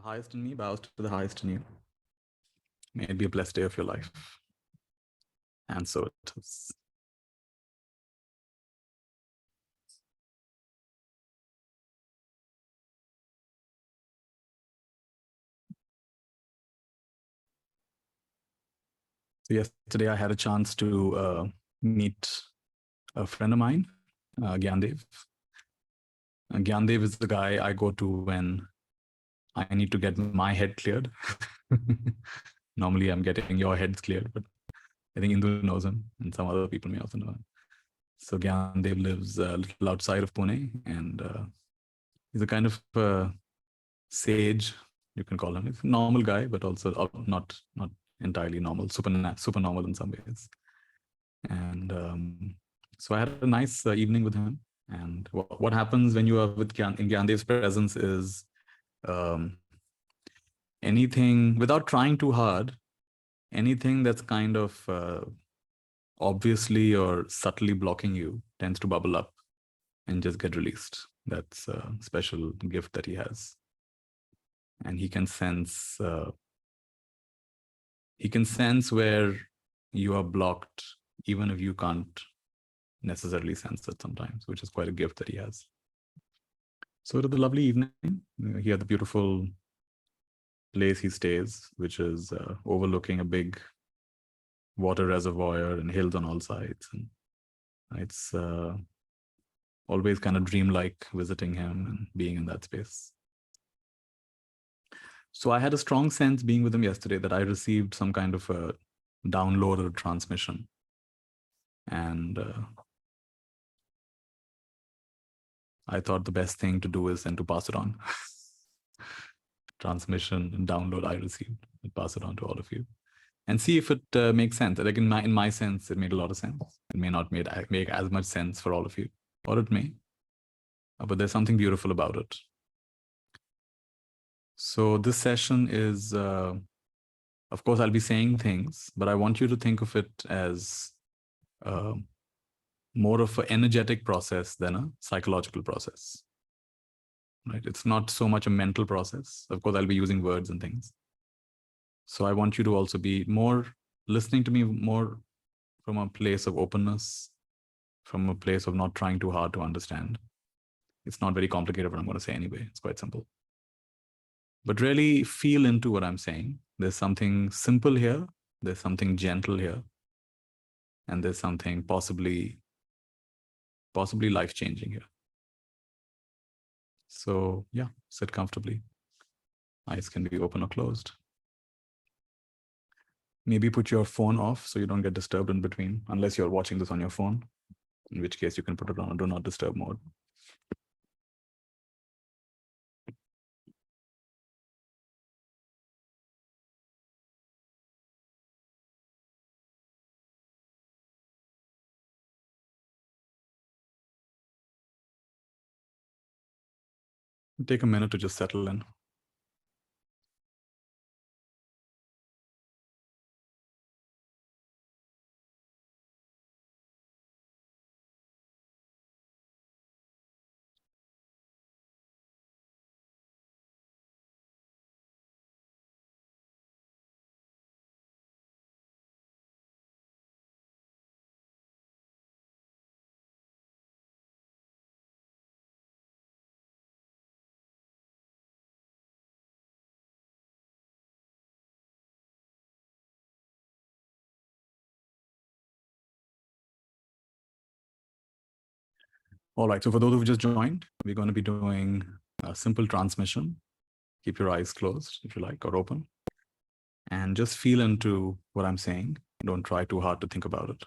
highest in me bows to the highest in you. May it be a blessed day of your life. And so it is. So yesterday I had a chance to meet a friend of mine, Gyandev. Gyandev is the guy I go to when I need to get my head cleared. Normally I'm getting your heads cleared, but I think Indu knows him and some other people may also know him. So Gyandev lives a little outside of Pune, and he's a kind of sage, you can call him. He's a normal guy, but also not entirely normal, super normal in some ways. And so I had a nice evening with him. And what happens when you are in Gyandev's presence is anything, without trying too hard, anything that's kind of obviously or subtly blocking you tends to bubble up and just get released. That's a special gift that he has. And he can sense where you are blocked, even if you can't necessarily sense it sometimes, which is quite a gift that he has. So it was a lovely evening. He had the beautiful place he stays, which is overlooking a big water reservoir and hills on all sides. And it's always kind of dreamlike visiting him and being in that space. So I had a strong sense being with him yesterday that I received some kind of a download or transmission. And I thought the best thing to do is then to pass it on. Transmission and download I received, and pass it on to all of you. And see if it makes sense. Like in my sense, it made a lot of sense. It may not make as much sense for all of you, or it may. But there's something beautiful about it. So this session is, of course, I'll be saying things, but I want you to think of it as more of an energetic process than a psychological process. Right? It's not so much a mental process. Of course, I'll be using words and things. So I want you to also be more listening to me more from a place of openness, from a place of not trying too hard to understand. It's not very complicated what I'm going to say anyway. It's quite simple. But really feel into what I'm saying. There's something simple here. There's something gentle here. And there's something possibly life-changing here. So yeah, sit comfortably. Eyes can be open or closed. Maybe put your phone off so you don't get disturbed in between, unless you're watching this on your phone, in which case you can put it on a do not disturb mode. Take a minute to just settle in. All right, so for those who've just joined, we're going to be doing a simple transmission. Keep your eyes closed if you like, or open. And just feel into what I'm saying. Don't try too hard to think about it.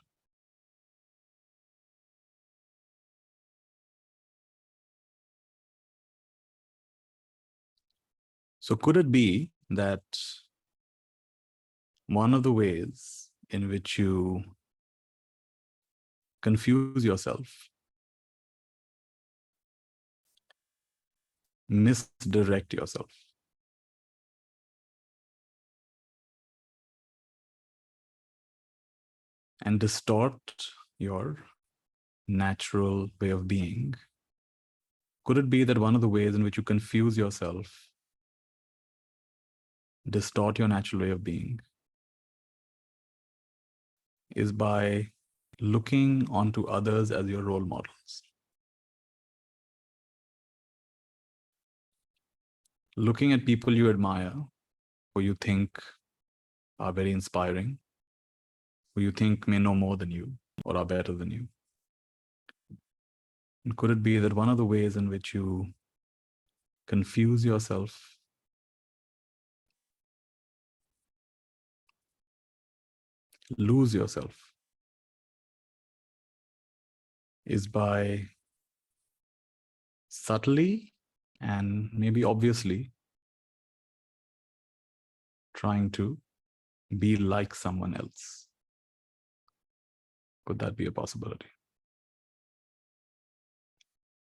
So could it be that one of the ways in which you confuse yourself, misdirect yourself, and distort your natural way of being? Could it be that one of the ways in which you confuse yourself distort your natural way of being is by looking onto others as your role models. Looking at people you admire, who you think are very inspiring, who you think may know more than you or are better than you. And could it be that one of the ways in which you confuse yourself, lose yourself, is by subtly and maybe obviously trying to be like someone else? Could that be a possibility?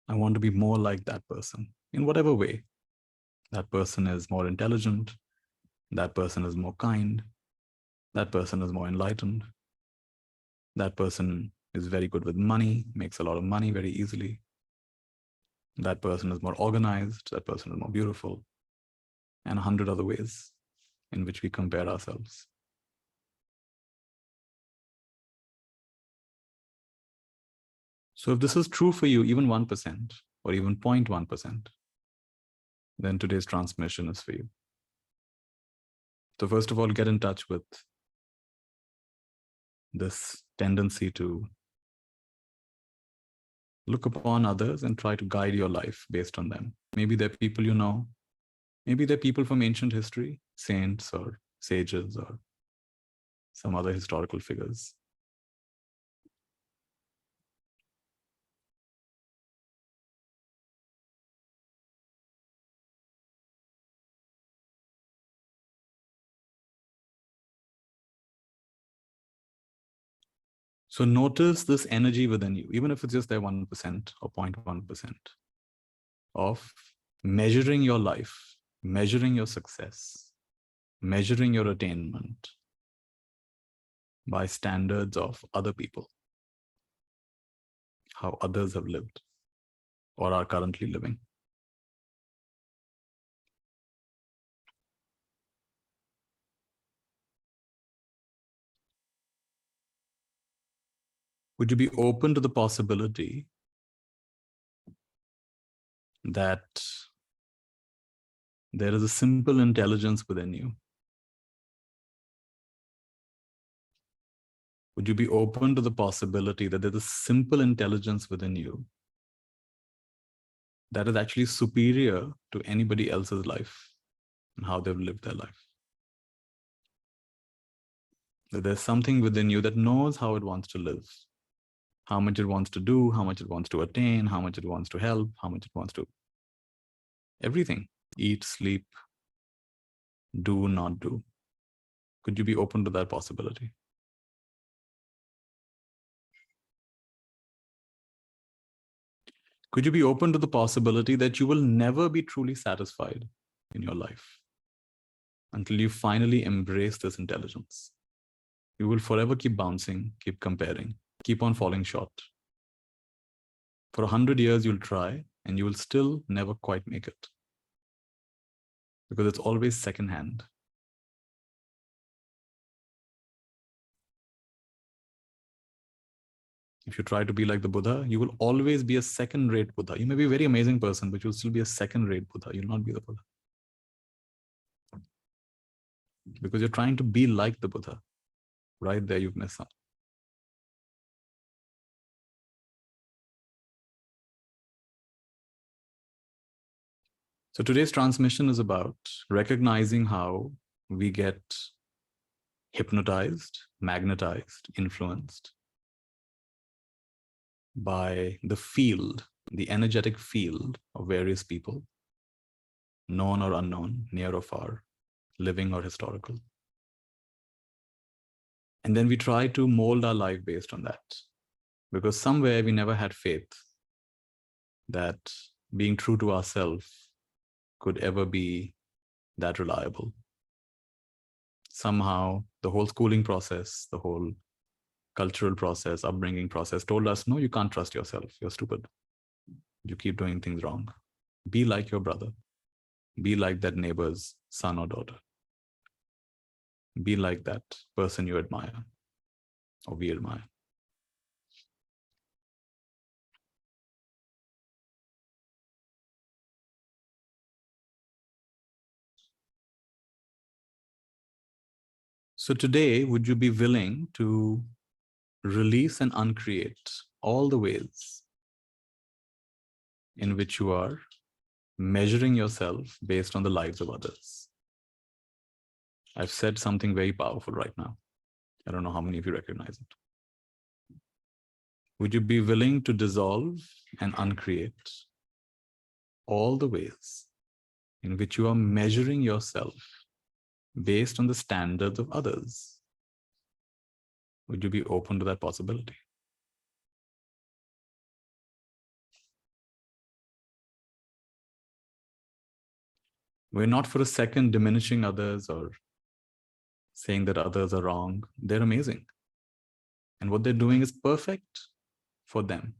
I want to be more like that person in whatever way. That person is more intelligent. That person is more kind. That person is more enlightened. That person is very good with money, makes a lot of money very easily. That person is more organized. That person is more beautiful. And 100 other ways in which we compare ourselves. So if this is true for you, even 1% or even 0.1%, then today's transmission is for you. So first of all, get in touch with this tendency to look upon others and try to guide your life based on them. Maybe they're people you know. Maybe they're people from ancient history, saints or sages or some other historical figures. So notice this energy within you, even if it's just there 1% or 0.1%, of measuring your life, measuring your success, measuring your attainment by standards of other people, how others have lived or are currently living. Would you be open to the possibility that there is a simple intelligence within you? Would you be open to the possibility that there's a simple intelligence within you that is actually superior to anybody else's life and how they've lived their life? That there's something within you that knows how it wants to live, how much it wants to do, how much it wants to attain, how much it wants to help, how much it wants to everything. Eat, sleep, do, not do. Could you be open to that possibility? Could you be open to the possibility that you will never be truly satisfied in your life until you finally embrace this intelligence? You will forever keep bouncing, keep comparing, keep on falling short. For 100 years, you'll try and you will still never quite make it because it's always secondhand. If you try to be like the Buddha, you will always be a second-rate Buddha. You may be a very amazing person, but you'll still be a second-rate Buddha. You'll not be the Buddha. Because you're trying to be like the Buddha. Right there, you've messed up. So today's transmission is about recognizing how we get hypnotized, magnetized, influenced by the field, the energetic field of various people, known or unknown, near or far, living or historical. And then we try to mold our life based on that, because somewhere we never had faith that being true to ourselves could ever be that reliable. Somehow the whole schooling process, the whole cultural process, upbringing process told us, no, you can't trust yourself. You're stupid. You keep doing things wrong. Be like your brother. Be like that neighbor's son or daughter. Be like that person you admire or we admire. So today, would you be willing to release and uncreate all the ways in which you are measuring yourself based on the lives of others? I've said something very powerful right now. I don't know how many of you recognize it. Would you be willing to dissolve and uncreate all the ways in which you are measuring yourself based on the standards of others? Would you be open to that possibility? We're not for a second diminishing others or saying that others are wrong. They're amazing. And what they're doing is perfect for them.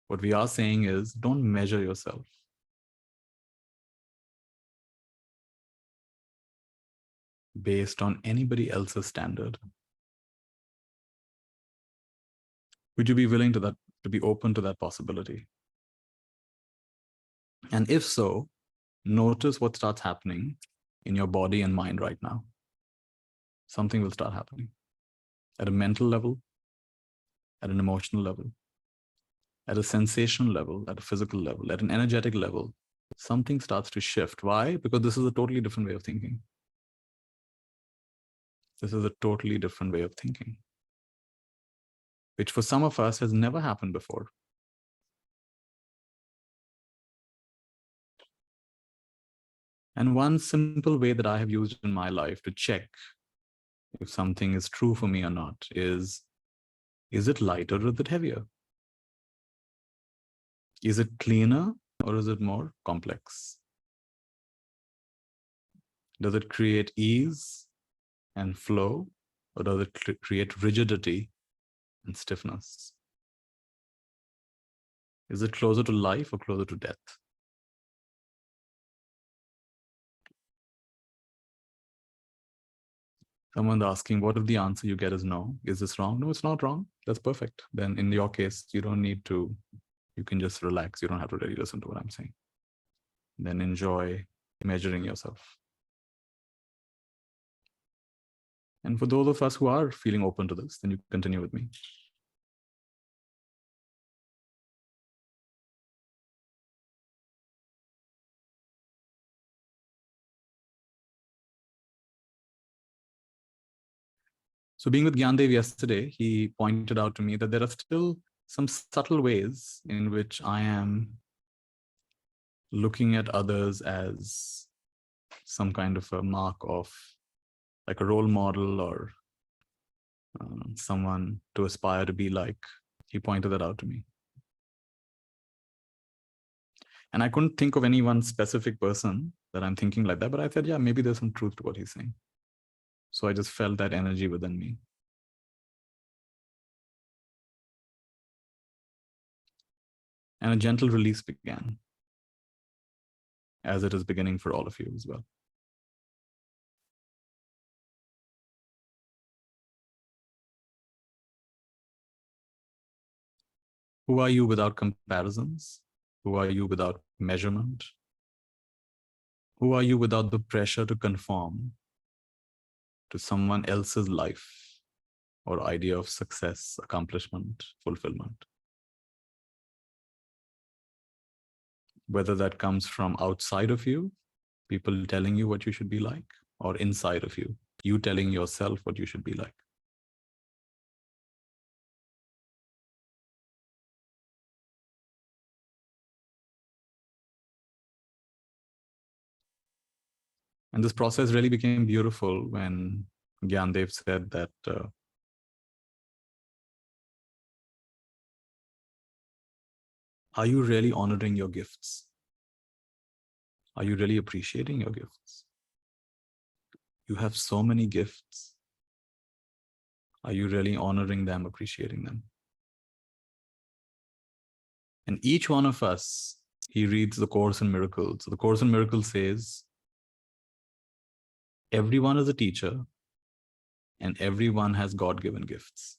What we are saying is, don't measure yourself based on anybody else's standard. Would you be willing to be open to that possibility? And if so, notice what starts happening in your body and mind right now. Something will start happening at a mental level, at an emotional level, at a sensation level, at a physical level, at an energetic level. Something starts to shift. Why? Because this is a totally different way of thinking. This is a totally different way of thinking, which for some of us has never happened before. And one simple way that I have used in my life to check if something is true for me or not is it lighter or is it heavier? Is it cleaner or is it more complex? Does it create ease and flow, or does it create rigidity and stiffness? Is it closer to life or closer to death? Someone's asking, what if the answer you get is no? Is this wrong? No, it's not wrong. That's perfect. Then in your case, you don't need to, you can just relax. You don't have to really listen to what I'm saying. Then enjoy measuring yourself. And for those of us who are feeling open to this, then you continue with me. So being with Gyandev yesterday, he pointed out to me that there are still some subtle ways in which I am looking at others as some kind of a mark of like a role model or someone to aspire to be like. He pointed that out to me. And I couldn't think of any one specific person that I'm thinking like that, but I said, yeah, maybe there's some truth to what he's saying. So I just felt that energy within me. And a gentle release began, as it is beginning for all of you as well. Who are you without comparisons? Who are you without measurement? Who are you without the pressure to conform to someone else's life or idea of success, accomplishment, fulfillment? Whether that comes from outside of you, people telling you what you should be like, or inside of you, you telling yourself what you should be like. And this process really became beautiful when Gyandev said that are you really honoring your gifts? Are you really appreciating your gifts? You have so many gifts. Are you really honoring them, appreciating them? And each one of us he reads the Course in Miracles. So the Course in Miracles says, everyone is a teacher and everyone has God-given gifts.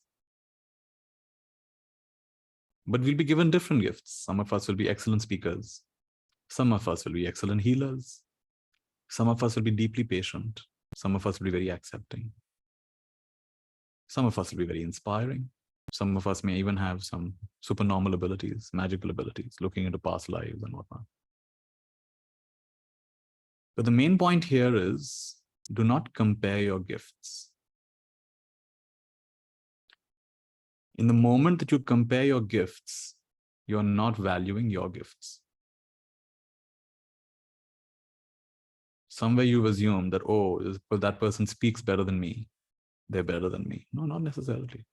But we'll be given different gifts. Some of us will be excellent speakers. Some of us will be excellent healers. Some of us will be deeply patient. Some of us will be very accepting. Some of us will be very inspiring. Some of us may even have some supernormal abilities, magical abilities, looking into past lives and whatnot. But the main point here is, do not compare your gifts. In the moment that you compare your gifts, you're not valuing your gifts. Somewhere you've assumed that, oh, that person speaks better than me, they're better than me. No, not necessarily.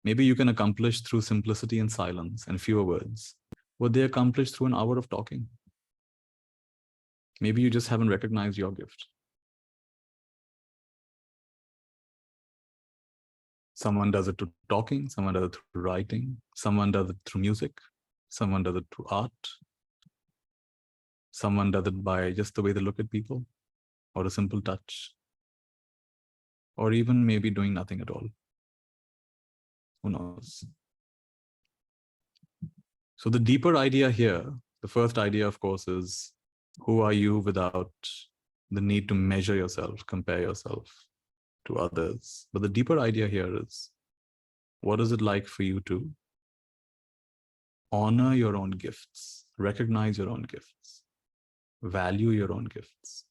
Maybe you can accomplish through simplicity and silence and fewer words what they accomplished through an hour of talking. Maybe you just haven't recognized your gift. Someone does it through talking, someone does it through writing, someone does it through music, someone does it through art, someone does it by just the way they look at people, or a simple touch, or even maybe doing nothing at all. Who knows? So the deeper idea here, the first idea, of course, is who are you without the need to measure yourself, compare yourself to others. But the deeper idea here is, what is it like for you to honor your own gifts, recognize your own gifts, value your own gifts,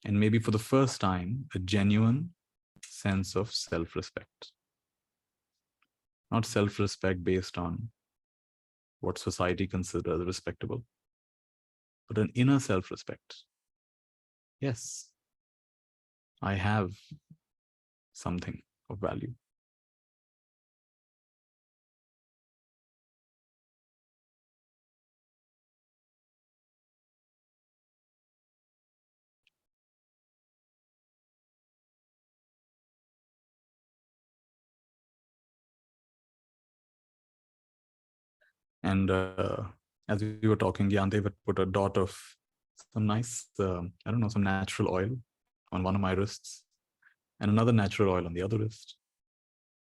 and maybe for the first time, a genuine sense of self-respect. Not self-respect based on what society considers respectable, but an inner self-respect. Yes, I have something of value. And as we were talking, Gyandev had put a dot of some nice, I don't know, some natural oil on one of my wrists and another natural oil on the other wrist.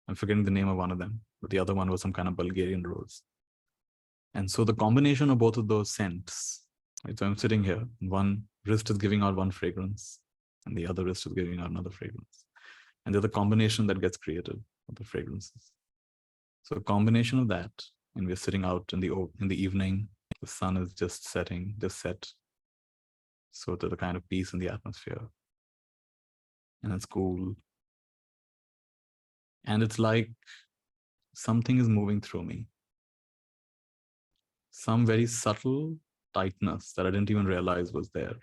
I'm forgetting the name of one of them, but the other one was some kind of Bulgarian rose. And so the combination of both of those scents, right? So I'm sitting here, one wrist is giving out one fragrance and the other wrist is giving out another fragrance. And there's a combination that gets created of the fragrances. So a combination of that, and we're sitting out in the evening, the sun is just setting, just set. So there's a kind of peace in the atmosphere. And it's cool. And it's like something is moving through me. Some very subtle tightness that I didn't even realize was there.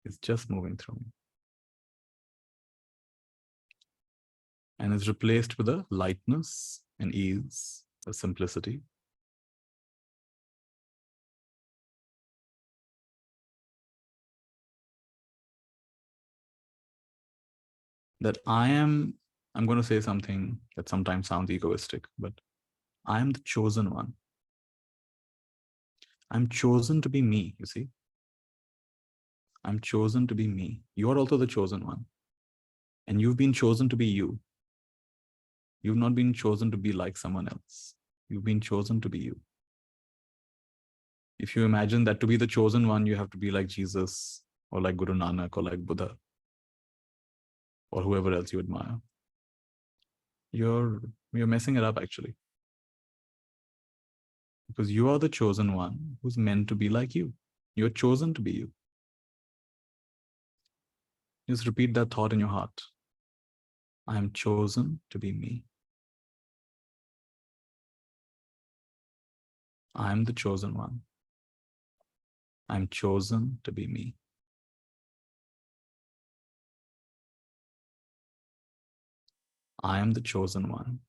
It's just moving through me. And it's replaced with a lightness and ease, a simplicity. That I'm going to say something that sometimes sounds egoistic, but I am the chosen one. I'm chosen to be me, you see. I'm chosen to be me. You're also the chosen one. And you've been chosen to be you. You've not been chosen to be like someone else. You've been chosen to be you. If you imagine that to be the chosen one, you have to be like Jesus or like Guru Nanak or like Buddha or whoever else you admire. You're messing it up actually. Because you are the chosen one who's meant to be like you. You're chosen to be you. Just repeat that thought in your heart. I am chosen to be me. I am the chosen one. I'm chosen to be me. I am the chosen one.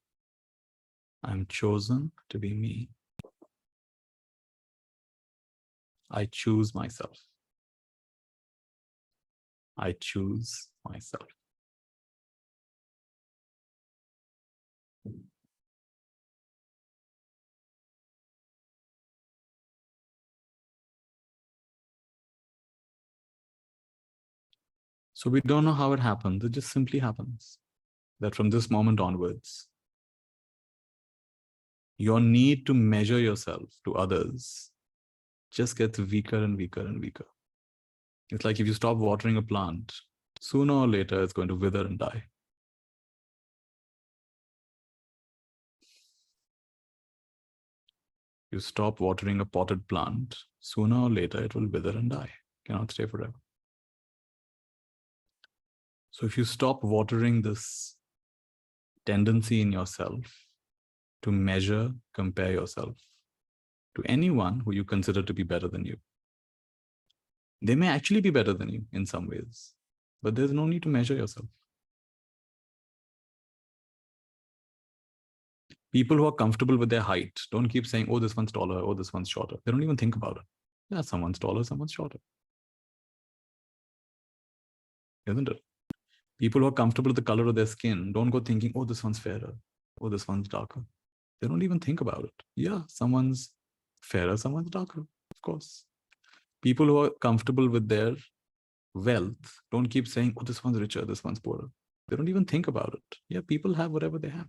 I'm chosen to be me. I choose myself. I choose myself. So we don't know how it happens. It just simply happens that from this moment onwards, your need to measure yourself to others just gets weaker and weaker and weaker. It's like if you stop watering a plant, sooner or later it's going to wither and die. You stop watering a potted plant, sooner or later it will wither and die. It cannot stay forever. So if you stop watering this tendency in yourself to measure, compare yourself to anyone who you consider to be better than you, they may actually be better than you in some ways, but there's no need to measure yourself. People who are comfortable with their height don't keep saying, oh, this one's taller, oh, this one's shorter. They don't even think about it. Yeah, someone's taller, someone's shorter. Isn't it? People who are comfortable with the color of their skin don't go thinking, oh, this one's fairer, oh, this one's darker. They don't even think about it. Yeah, someone's fairer, someone's darker, of course. People who are comfortable with their wealth don't keep saying, oh, this one's richer, this one's poorer. They don't even think about it. Yeah, people have whatever they have.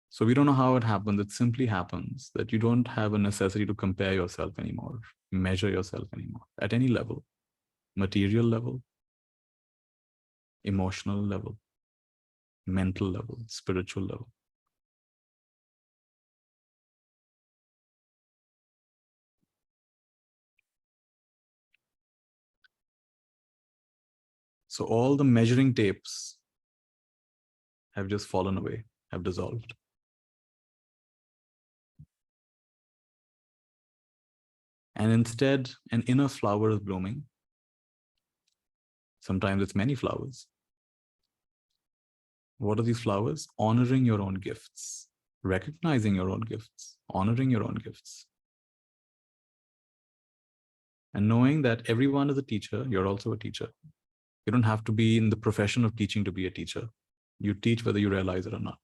So we don't know how it happens. It simply happens that you don't have a necessity to compare yourself anymore, measure yourself anymore at any level, material level, emotional level, mental level, spiritual level. So all the measuring tapes have just fallen away, have dissolved. And instead, an inner flower is blooming. Sometimes it's many flowers. What are these flowers? Honoring your own gifts, recognizing your own gifts, honoring your own gifts. And knowing that everyone is a teacher, you're also a teacher. You don't have to be in the profession of teaching to be a teacher. You teach whether you realize it or not.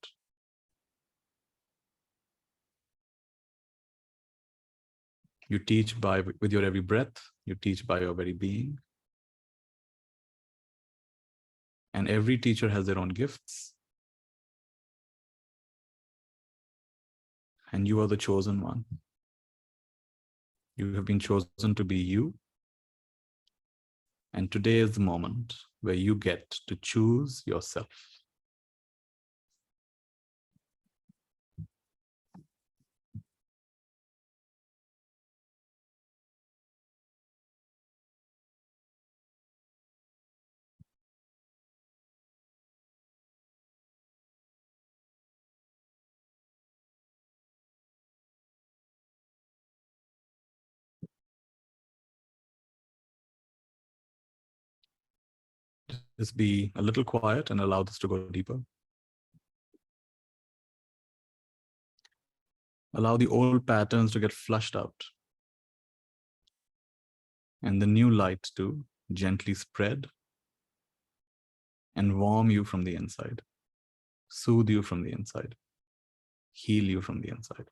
You teach with your every breath. You teach by your very being. And every teacher has their own gifts. And you are the chosen one. You have been chosen to be you. And today is the moment where you get to choose yourself. Just be a little quiet and allow this to go deeper. Allow the old patterns to get flushed out and the new light to gently spread and warm you from the inside, soothe you from the inside, heal you from the inside.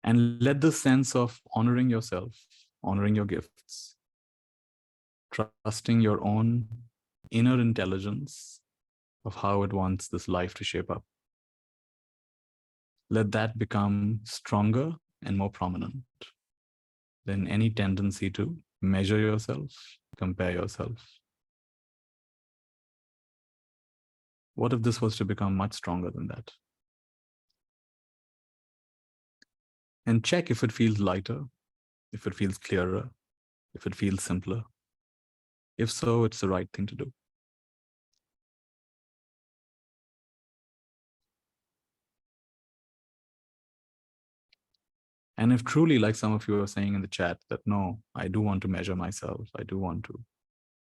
And let the sense of honoring yourself, honoring your gifts, trusting your own inner intelligence of how it wants this life to shape up. Let that become stronger and more prominent than any tendency to measure yourself, compare yourself. What if this was to become much stronger than that? And check if it feels lighter, if it feels clearer, if it feels simpler. If so, it's the right thing to do. And if truly, like some of you are saying in the chat, that no, I do want to measure myself, I do want to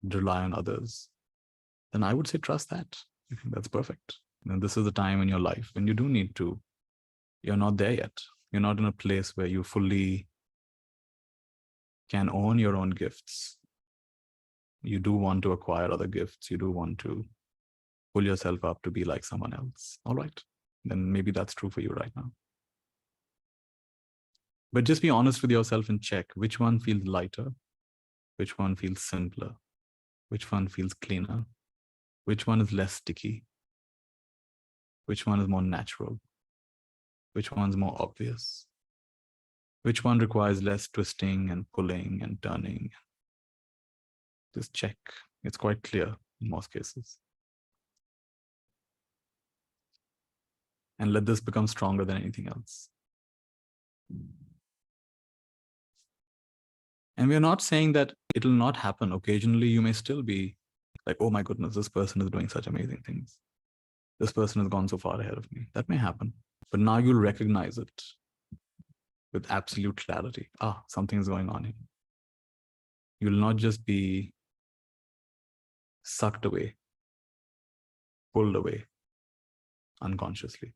rely on others, then I would say trust that. I think that's perfect. And this is the time in your life when you do need to, you're not there yet. You're not in a place where you fully can own your own gifts. You do want to acquire other gifts. You do want to pull yourself up to be like someone else. All right, then maybe that's true for you right now. But just be honest with yourself and check which one feels lighter, which one feels simpler, which one feels cleaner, which one is less sticky, which one is more natural, which one's more obvious, which one requires less twisting and pulling and turning. Just check. It's quite clear in most cases. And let this become stronger than anything else. And we're not saying that it'll not happen. Occasionally, you may still be like, oh my goodness, this person is doing such amazing things. This person has gone so far ahead of me. That may happen. But now you'll recognize it with absolute clarity. Something is going on here. You'll not just be sucked away, pulled away unconsciously.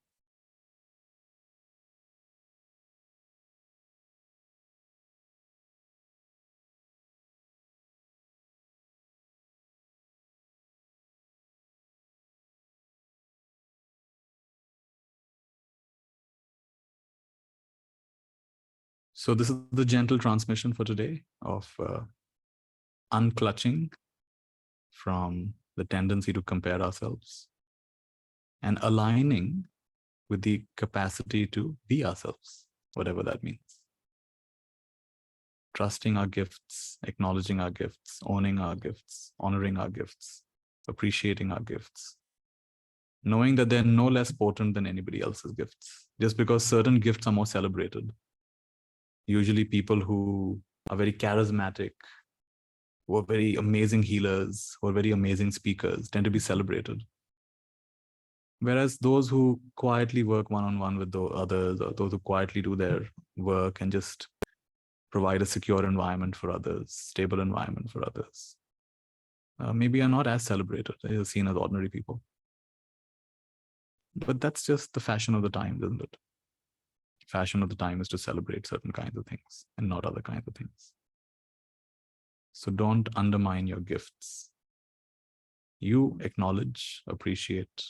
So this is the gentle transmission for today of unclutching from the tendency to compare ourselves and aligning with the capacity to be ourselves, whatever that means. Trusting our gifts, acknowledging our gifts, owning our gifts, honoring our gifts, appreciating our gifts, knowing that they're no less potent than anybody else's gifts. Just because certain gifts are more celebrated, usually people who are very charismatic, who are very amazing healers, who are very amazing speakers, tend to be celebrated. Whereas those who quietly work one-on-one with the others, or those who quietly do their work and just provide a secure environment for others, stable environment for others, maybe are not as celebrated. They are seen as ordinary people. But that's just the fashion of the time, isn't it? Fashion of the time is to celebrate certain kinds of things and not other kinds of things. So don't undermine your gifts. You acknowledge, appreciate,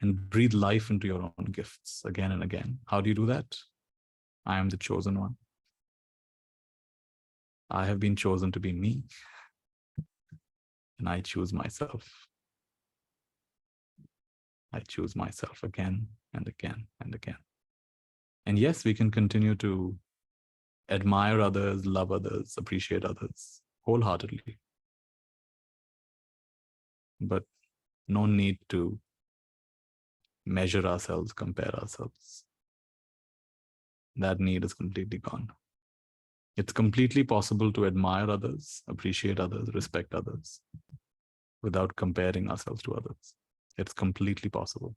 and breathe life into your own gifts again and again. How do you do that? I am the chosen one. I have been chosen to be me, and I choose myself. I choose myself again and again and again. And yes, we can continue to admire others, love others, appreciate others wholeheartedly. But no need to measure ourselves, compare ourselves. That need is completely gone. It's completely possible to admire others, appreciate others, respect others without comparing ourselves to others. It's completely possible.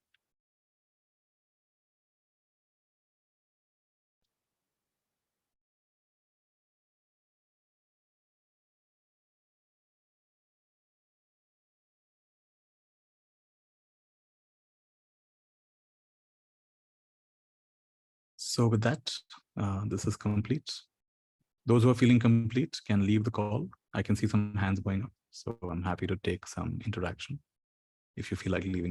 So with that, this is complete. Those who are feeling complete can leave the call. I can see some hands going up, so I'm happy to take some interaction if you feel like leaving.